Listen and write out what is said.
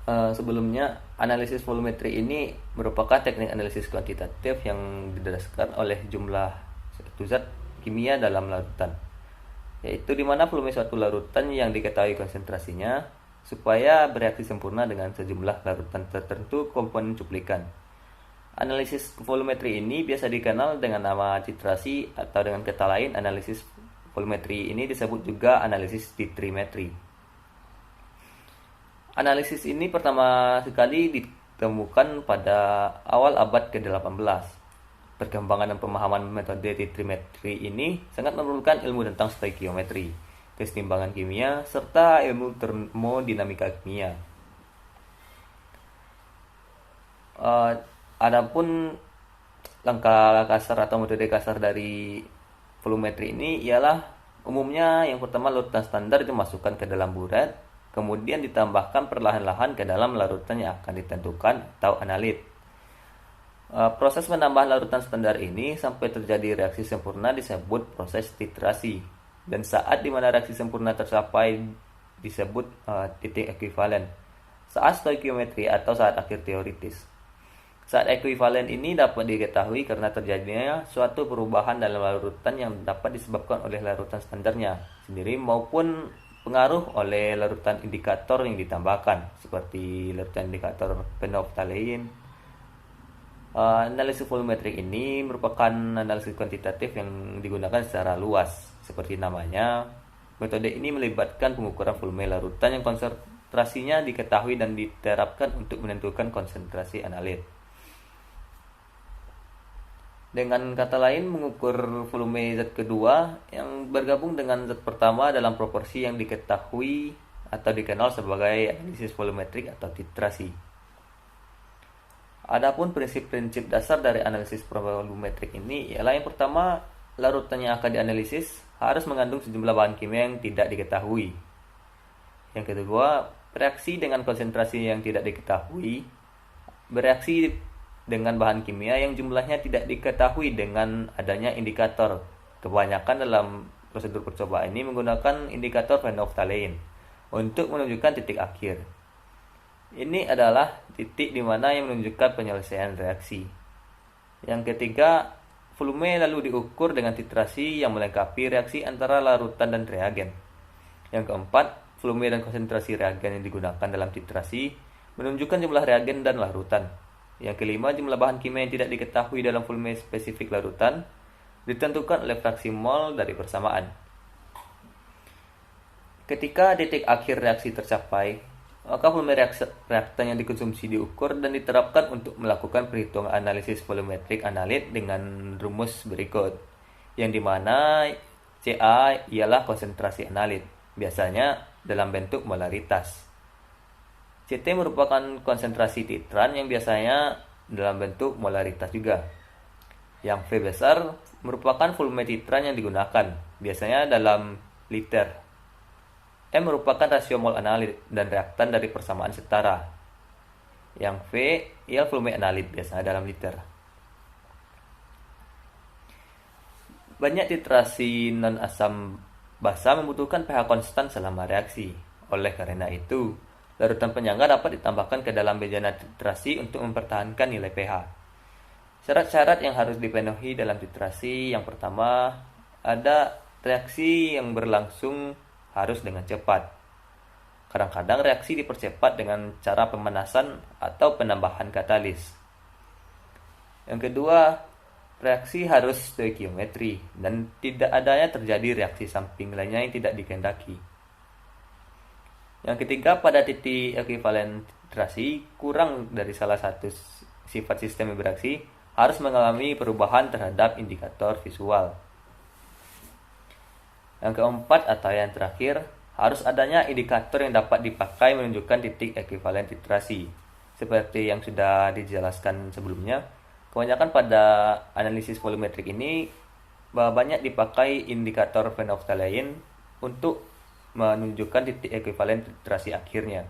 Sebelumnya, analisis volumetri ini merupakan teknik analisis kuantitatif yang didasarkan oleh jumlah suatu zat kimia dalam larutan, yaitu di mana volume suatu larutan yang diketahui konsentrasinya supaya bereaksi sempurna dengan sejumlah larutan tertentu komponen cuplikan. Analisis volumetri ini biasa dikenal dengan nama titrasi, atau dengan kata lain analisis volumetri ini disebut juga analisis titrimetri. Analisis ini pertama sekali ditemukan pada awal abad ke-18. Perkembangan dan pemahaman metode titrimetri ini sangat memerlukan ilmu tentang stoikiometri, kesetimbangan kimia, serta ilmu termodinamika kimia. Adapun langkah kasar atau metode kasar dari volumetri ini ialah umumnya yang pertama larutan standar dimasukkan ke dalam buret, kemudian ditambahkan perlahan-lahan ke dalam larutan yang akan ditentukan atau analit. Proses menambah larutan standar ini sampai terjadi reaksi sempurna disebut proses titrasi, dan saat dimana reaksi sempurna tercapai disebut titik ekuivalen, saat stoikiometri atau saat akhir teoritis. Saat ekuivalen ini dapat diketahui karena terjadinya suatu perubahan dalam larutan yang dapat disebabkan oleh larutan standarnya sendiri maupun pengaruh oleh larutan indikator yang ditambahkan, seperti larutan indikator phenolphthalein. Analisis volumetrik ini merupakan analisis kuantitatif yang digunakan secara luas. Seperti namanya, metode ini melibatkan pengukuran volume larutan yang konsentrasinya diketahui dan diterapkan untuk menentukan konsentrasi analit. Dengan kata lain, mengukur volume zat kedua yang bergabung dengan zat pertama dalam proporsi yang diketahui atau dikenal sebagai analisis volumetrik atau titrasi. Adapun prinsip-prinsip dasar dari analisis volumetrik ini ialah yang pertama, larutan yang akan dianalisis harus mengandung sejumlah bahan kimia yang tidak diketahui. Yang kedua, reaksi dengan konsentrasi yang tidak diketahui bereaksi dengan bahan kimia yang jumlahnya tidak diketahui dengan adanya indikator. Kebanyakan dalam prosedur percobaan ini menggunakan indikator phenolphthalein untuk menunjukkan titik akhir. Ini adalah titik di mana yang menunjukkan penyelesaian reaksi. Yang ketiga, volume lalu diukur dengan titrasi yang melengkapi reaksi antara larutan dan reagen. Yang keempat, volume dan konsentrasi reagen yang digunakan dalam titrasi menunjukkan jumlah reagen dan larutan. Yang kelima, jumlah bahan kimia yang tidak diketahui dalam volume spesifik larutan ditentukan oleh fraksi mol dari persamaan. Ketika titik akhir reaksi tercapai, maka volume reaktan yang dikonsumsi diukur dan diterapkan untuk melakukan perhitungan analisis volumetrik analit dengan rumus berikut, yang dimana Ca ialah konsentrasi analit, biasanya dalam bentuk molaritas. Ct merupakan konsentrasi titran yang biasanya dalam bentuk molaritas juga. Yang V besar merupakan volume titran yang digunakan, biasanya dalam liter. M merupakan rasio mol analit dan reaktan dari persamaan setara. Yang V ialah volume analit, biasanya dalam liter. Banyak titrasi non-asam basa membutuhkan pH konstan selama reaksi. Oleh karena itu, larutan penyangga dapat ditambahkan ke dalam bejana titrasi untuk mempertahankan nilai pH. Syarat-syarat yang harus dipenuhi dalam titrasi, yang pertama, ada reaksi yang berlangsung harus dengan cepat. Kadang-kadang reaksi dipercepat dengan cara pemanasan atau penambahan katalis. Yang kedua, reaksi harus stoikiometri dan tidak adanya terjadi reaksi samping lainnya yang tidak dikehendaki. Yang ketiga, pada titik ekuivalen titrasi, kurang dari salah satu sifat sistem yang bereaksi harus mengalami perubahan terhadap indikator visual. Yang keempat atau yang terakhir, harus adanya indikator yang dapat dipakai menunjukkan titik ekuivalen titrasi. Seperti yang sudah dijelaskan sebelumnya, kebanyakan pada analisis volumetrik ini banyak dipakai indikator phenolphthalein untuk menunjukkan titik ekuivalen titrasi akhirnya.